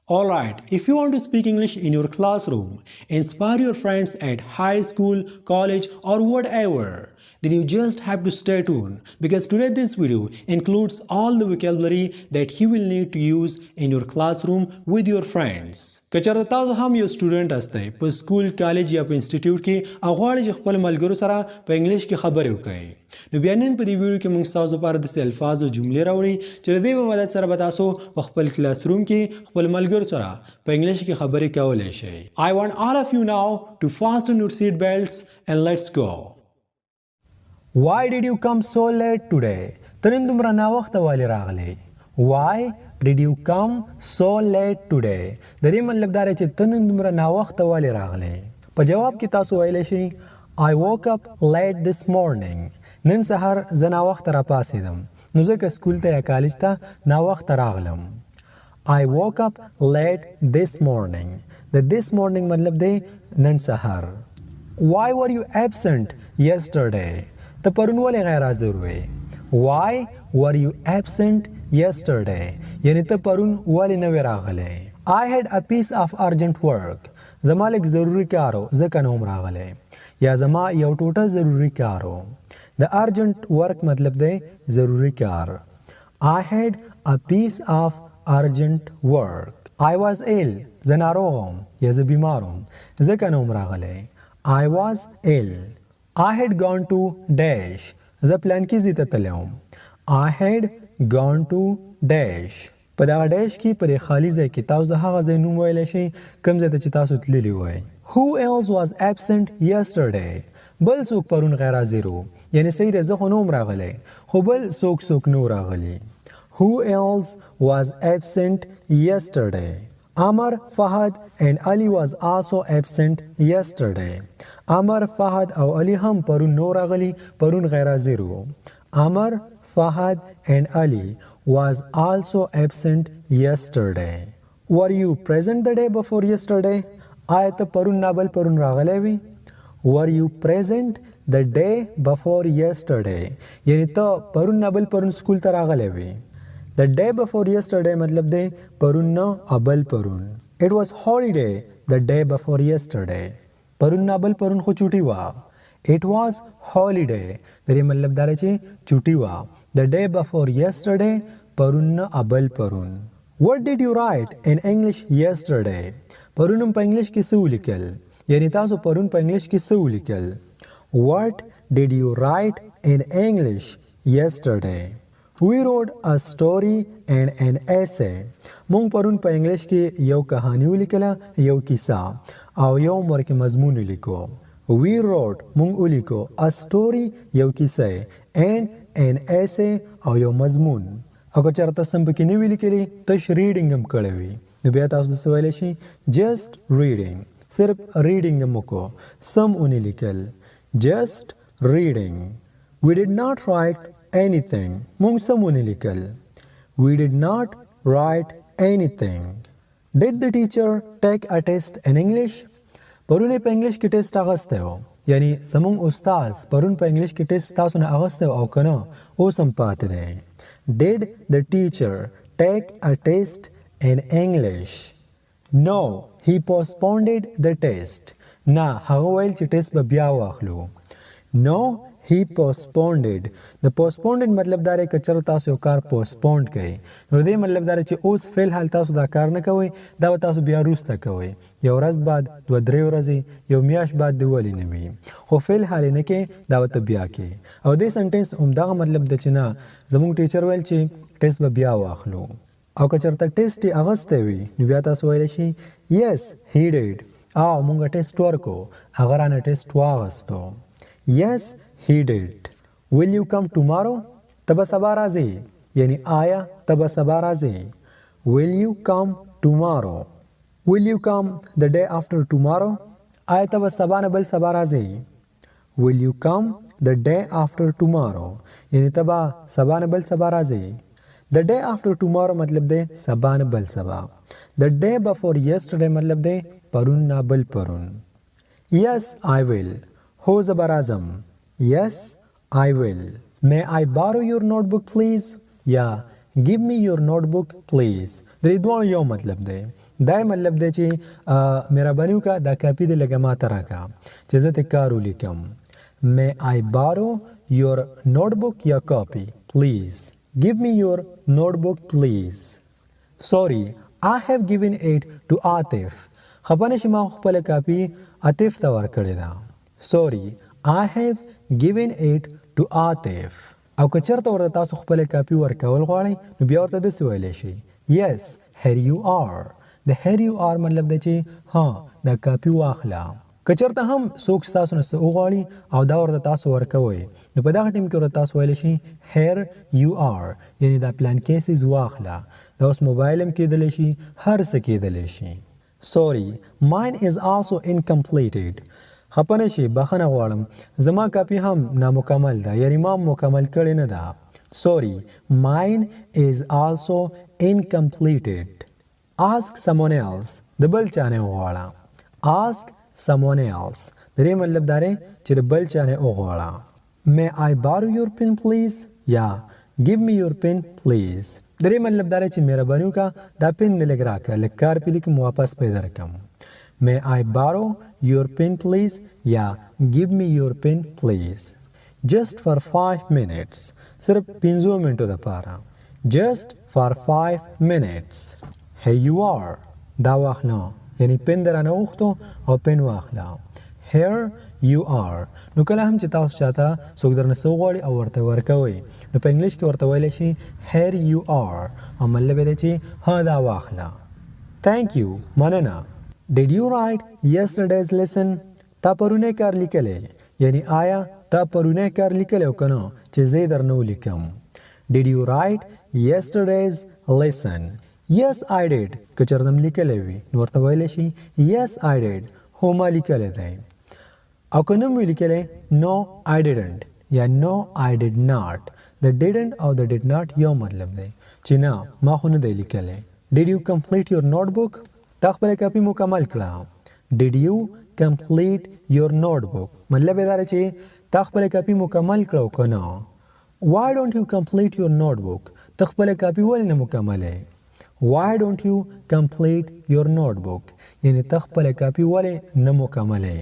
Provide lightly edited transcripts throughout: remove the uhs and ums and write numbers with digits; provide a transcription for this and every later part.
Alright, if you want to speak English in your classroom, inspire your friends at high school, college, or whatever, then you just have to stay tuned because today this video includes all the vocabulary that you will need to use in your classroom with your friends. کچر تاسو هم یو سټوډنټ استئ په سکول کالج یا په انسټیټیوټ کې او غواړئ چې خپل ملګرو سره په انګلیش کې خبرې وکړئ نو بیا نن په دې ویډیو کې موږ تاسو لپاره د الفاظ او جملې راوړي چې د دې په مدد سره به تاسو په خپل کلاس روم کې خپل ملګرو سره په انګلیش کې خبرې کولای شئ. I want all of you now to fasten your seat belts and let's go. Why did you come so late today? ته نن دومره ناوخته ولې راغلی؟ Why did you come so late today? د دې مطلب دا دی چې ته نن دومره ناوخته ولې راغلی؟ په جواب کې تاسو ویلی شئ I woke up late this morning. نن سهار زه ناوخته راپاڅېدم نو ځکه سکول ته یا کالج ته ناوخته راغلم. I woke up late this morning. د this morning مطلب دی نن سهار. Why were you absent yesterday? ته پرون ولې غیر حاضر وې؟ Why were you absent yesterday? یعنی ته پرون ولې نه وې راغلی؟ I had a piece of urgent work. زما لږ ضروري کار و ځکه نه وم راغلی یا زما یو ټوټه ضروري کار و. د urgent work مطلب دی ضروري کار. I had a piece of urgent work. I was ill. زه ناروغ وم یا زه بیمار وم ځکه نه وم راغلی. I was ill. I had gone to dash. زه پلانکي ځای ته تللی وم. I had gone to dash. په دغه ډیش کې په دې خالي ځای کې تاسو د هغه ځای نوم ویلی شئ کوم ځای ته چې تاسو تللي وئ. Who else was absent yesterday? بل څوک پرون غیر حاضر و یعنی صحیح دی زه خو نه وم راغلی خو بل څوک نه و راغلی. Who else was absent yesterday? Amar, Fahad and Ali was also absent yesterday. Amar, Fahad او Ali هم پرون نو راغلی پرون غیر حاضر و. Amar, Fahad and Ali was also absent yesterday. Were you present the day before yesterday? آیا ته پرون نابل پرون راغلی وی؟ Were you present the day before yesterday? یعنی ته پرون نابل پرون سکول ته راغلی وی. The day before yesterday مطلب دی پرون نه ابل پرون. It was holiday the day before yesterday. پرون نابل پرون خو چوټي وا. It was holiday. د دې مطلب دا چې چوټي وا. The day before yesterday پرون نه ابل پرون. What did you write in English yesterday? پرون په انګلیش کې څه ولیکل؟ یعنی تاسو پرون په انګلیش کې څه ولیکل؟ What did you write in English yesterday? We wrote a story and an essay. مونږ پرون په انګلیش کې یو کہانی ولیکله یو کیسه او یو ورکې مضمون ولیکو. We wrote مونږ ولیکو a story یو کیسه and an essay او یو مضمون. او که چېرته سم پکې نه وي لیکلي تش ریډینګ هم کړی وي نو بیا تاسو داسې ویلی شئ just reading. صرف ریډینګ هم وکړو سم ونه لیکل. just reading. We did not write anything. مونږ سم ونه لیکل. We did not write anything. Did the teacher take a test in English? پرون په انګلیش کې ټیسټ اخیستی و یعنی زمونږ استاد پرون په انګلیش کې ټیسټ تاسو نه اخیستی او که نه اوس هم پاتې دی. Did the teacher take a test in English? No, he postponed the test. نه هغه ویل چې ټیسټ به بیا واخلو. No, he postponed. د postponed مطلب دا دی که چېرته تاسو یو کار postponed کوئ نو دې مطلب دا دی چې اوس فعل حال تاسو دا کار نه کوئ دا به تاسو بیا وروسته کوئ یو ورځ بعد دوه درې ورځې یو میاشت بعد دې ولې نه وي خو فعل حال یې نه کوې دا به ته بیا کوې او دې سنټینس همدغه مطلب دی چې نه زموږ ټیچر ویل چې ټیسټ به بیا واخلو او که چېرته ټیسټ یې اخیستی وي نو بیا تاسو ویلی شئ yes he did. او مونږ ټیسټ ورکړو هغه رانه ټیسټ واخیستو. Yes, he did. Will you come tomorrow? ته به سبا راځې یعنی آیا ته به سبا راځې. Will you come tomorrow? Will you come the day after tomorrow? آیا ته به سبا نه بل سبا راځې. Will you come the day after tomorrow? یعنی ته به سبا نه بل سبا راځې. The day after tomorrow مطلب دی سبا نه بل سبا. The day before yesterday مطلب دی پرون نه بل پرون. Yes, I will. هو زه به راځم. Yes, I will. May I borrow your notebook please? یا give me your notebook please. درې دواړو یو مطلب دی. دا مطلب دی چې مهرباني وکړه دا کاپي دې لږه ماته راکړه چې زه ترې کار ولیکم. May I borrow your notebook یا copy please? Give me your notebook please. Sorry, I have given it to Atif. خفه نشي ما خپله کاپي عاطف ته ورکړې ده. Sorry, I have given it to Atif. او که چېرته ورته تاسو خپله کاپي ورکول غواړئ نو بیا ورته داسې ویلی شئ Yes, here you are. د here you are مطلب دی چې ها دا کاپي واخله. که چېرته هم څوک ستاسو نه څه وغواړي او دا ورته تاسو ورکوئ نو په دغه ټیم کې ورته تاسو ویلی شئ here you are یعنې دا پلان کیسز واخله. دا اوس موبایل هم کیدلی شي هر څه کیدلی شي. Sorry, mine is also incompleted. خفه نشي بخښنه غواړم زما کاپي هم نامکمل ده یعنې ما مکمل کړې نه ده. Sorry, mine is also incompleted. Ask someone else. د بل چا نه وغواړه. Ask someone else. د دې مطلب دا دی چې د بل چا نه وغواړه. May I borrow your pen please? یا give me your pen please. د دې مطلب دا دی چې مهرباني وکړه دا پن دې لږ راکړه لږ کار پې لیکم واپس پې درکړم. May I borrow your pen please? یا give me your pen please. Just for 5 minutes. صرف 5 منټو دپاره. Just for 5 minutes. Here you are. دا واخله یعنی پن در رانه غوښتو او پن واخله. Here you are. نو کله هم چې تاسو چاته څوک درنه څه وغواړي او ورته ورکوئ نو په انګلیش کې ورته ویلی شي Here you are او مطلب یې دی چې ها دا واخله. Thank you. مننه. Did you write yesterday's lesson? تا پرونی کار لیکلی یعنی آیا تا پرونی کار لیکلی او که نه چې زه یې درنه ولیکم. Did you write yesterday's lesson? Yes, I did. که چېرته م لیکلی وي نو ورته ویلی شي Yes, I did. هو ما لیکلی دی. او که نه م وي لیکلی No, I didn't. یا No, I did not. د didn't او د did not یو مطلب دی چې نه ما خو نه دی لیکلی. Did you complete your notebook? تا خپله کاپي مکمل کړه. Did you complete your notebook? مطلب یې دا دی چې تا خپله کاپي مکمل کړه او که نه. Why don't you complete your notebook? ته خپله کاپي ولې نه مکملې؟ Why don't you complete your notebook? یعنی ته خپله کاپي ولې نه مکملې؟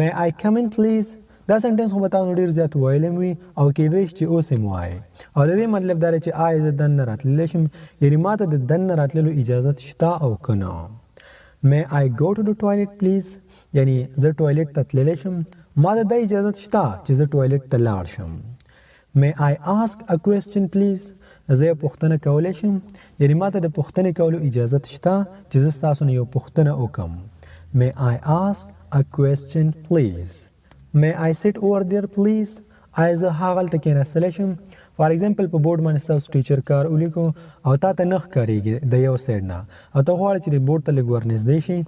May I come in please? دا سنټنس خو به تاسو ډېر زیات ویلی وي او کیدای شي چې اوس یې م وایئ او د دې مطلب دا دی چې آیا زه دننه راتللی شم یعنې ما ته د دننه راتللو اجازت شته او که نه. May I go to the toilet please? یعنی زه ټوایلټ ته تللی شم ما ته دا اجازت شته چې زه ټوایلټ ته لاړ شم. May I ask a question please? زه یو پوښتنه کولی شم یعنې ما ته د پوښتنې کولو اجازت شته چې زه ستاسو نه یو پوښتنه وکړم. May I ask a question please? May I sit over there please? آیا زه هغلته کېناستلی شم؟ فار ایگزامپل په بورډ باندې ستاسو ټیچر کار ولیکو او تا ته نه ښکارېږي د یو سایډ نه او ته غواړې چې د بورډ ته لږ ورنږدې شي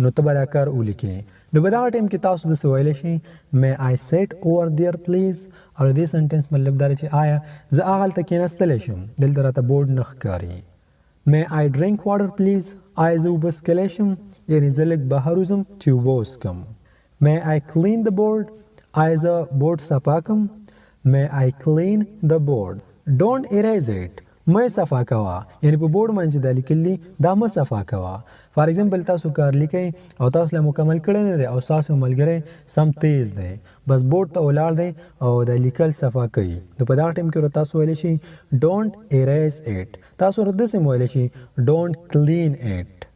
نو ته به دا کار ولیکې نو په دغه ټایم کې تاسو داسې ویلی شئ May I sit over there please? او د دې سنټنس مطلب دا دی چې آیا زه هغلته کېناستلی شم دلته راته بورډ نه ښکاري. May I drink water please? آیا زه اوبه څښلی شم یعنې زه لږ بهر وځم چې اوبه وڅښم. May I clean the board? آیا زه بورډ صفا کړم. May I clean the board? Don't erase it. مه یې صفا کوه یعنې په بورډ باندې چې دا لیکلي دا مه صفا کوه. فار ایگزامپل تاسو کار لیکئ او تاسو لا مکمل کړی نه دی او ستاسو ملګری سم تیز دی بس بورډ ته ولاړ دی او دا لیکل صفا کوي نو په دغه ټایم کې ورته تاسو ویلی شئ Don't erase it. تاسو ورته داسې م ویلی شئ Don't clean it.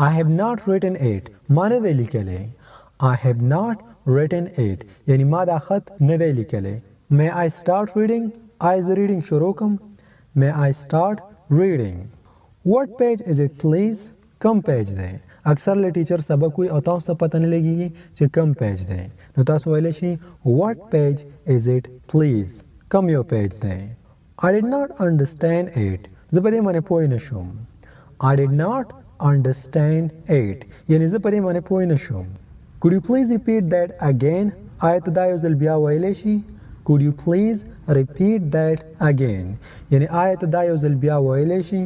I have not written it. ما نه دی لیکلی. I have not written it. یعنی ما دا خط نه دی لیکلی. May I start reading? آیا زه ریډینګ شروع کړم. May I start reading? What page is it please? کم پیج دی. اکثر له ټیچر سبق وي او تاسو ته پته نه لګېږي چې کم پیج دی نو تاسو ویلی شئ What page is it please? کم یو پیج دی. I did not understand it. زه په دې باندې پوه نه شوم. I did not understand it. یعنې زه په دې باندې پوه نه شوم. Could you please repeat that again? آیا ته دا یو ځل بیا ویلی شئ. Could you please repeat that again? یعنی آیا ته دا یو ځل بیا ویلی شئ.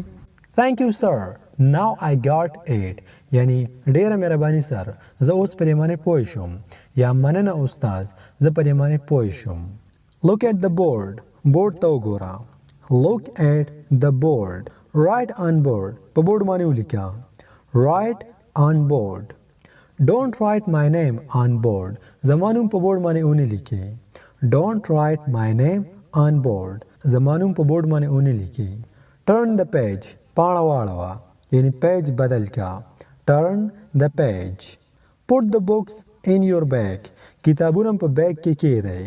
Thank you sir. Now I got it. یعنی ډیره مهرباني سر زه اوس په دې باندې پوه شوم یا مننه استاد زه په دې باندې پوه شوم. Look at the board. بورډ ته وګوره. Look at the board. write on board په بورډ باندې ولیکه write on board don't write my name on board زما نوم په بورډ باندې ونه لیکي don't write my name on board زما نوم په بورډ باندې ونه لیکي turn the page پاڼه واړوه یعنی پیج بدل کا turn the page put the books in your bag کتابونه په بیگ کې کېږدئ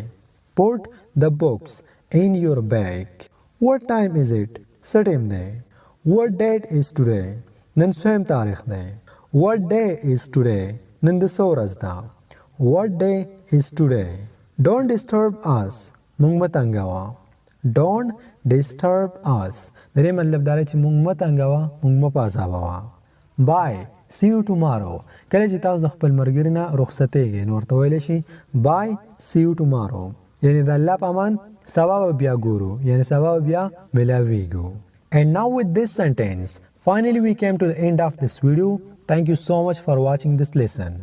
put the books in your bag what time is it څه ټیم دی what date is today نن څویم تاریخ دی what day is today نن د څه ورځ ده what day is today don't disturb us موږ مه تنګوه don't disturb us د دې مطلب دا دی چې موږ مه تنګوه موږ مه په عذابوه bye see you tomorrow کله چې تاسو د خپل ملګري نه رخصتېږئ نو ورته ویلی شي bye see you tomorrow یعنی د الله په امان سبا به بیا ګورو یعنی سبا به بیا ملاویږو and now with this sentence finally we came to the end of this video thank you so much for watching this lesson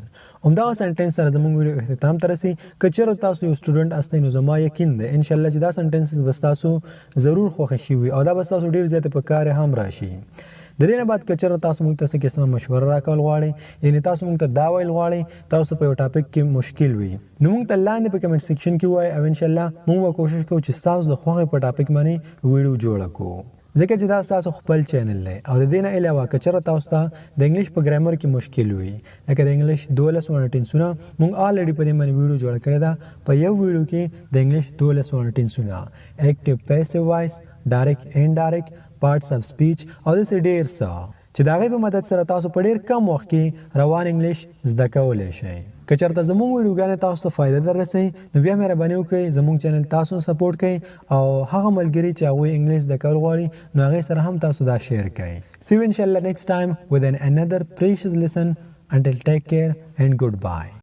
همدغه سنټنس سره زموږ ویډیو اختتام ته رسي که چېرې تاسو یو سټوډنټ استئ نو زما یقین دی انشاءالله چې دا سنټنسز به ستاسو ضرور خوښه شوي او دا به ستاسو ډېر زیاتې په کار هم راشي د دې نه بعد که چېرې تاسو موږ ته څه قسمه مشوره راکول غواړئ یعنې تاسو موږ ته دا ویل غواړئ تاسو په یو ټاپک کې مشکل وي نو موږ ته لاندې په کمنټ سیکشن کې ووایئ او انشاءالله موږ به کوشش کوو چې ستاسو د خوښې په ټاپک باندې ویډیو جوړه کړو ځکه چې دا ستاسو خپل چینل دی او د دې نه علاوه که چېرې تاسو ته د انګلیش په ګرامر کې مشکل وي لکه د انګلیش 12 ونه ټینسونه موږ آلریډي په دې باندې ویډیو جوړه کړې ده په یو ویډیو کې د انګلیش 12 ونه ټینسونه ایکټیو پیسیو وایس ډایرکټ انډایرکټ پارټس اف سپیچ او داسې ډېر څه چې د هغې په مدد سره تاسو په ډېر کم وخت کې روان انګلیش زده کولی شئ که چېرته زموږ ویډیوګانې تاسو ته فایده در رسوي نو بیا مهرباني وکړئ زموږ چینل تاسو سپورټ کړئ او هغه ملګري چې هغوی انګلیش زده کول غواړي نو هغې سره هم تاسو دا شیر کړئ see you inshallah next time with another precious lesson until take care and goodbye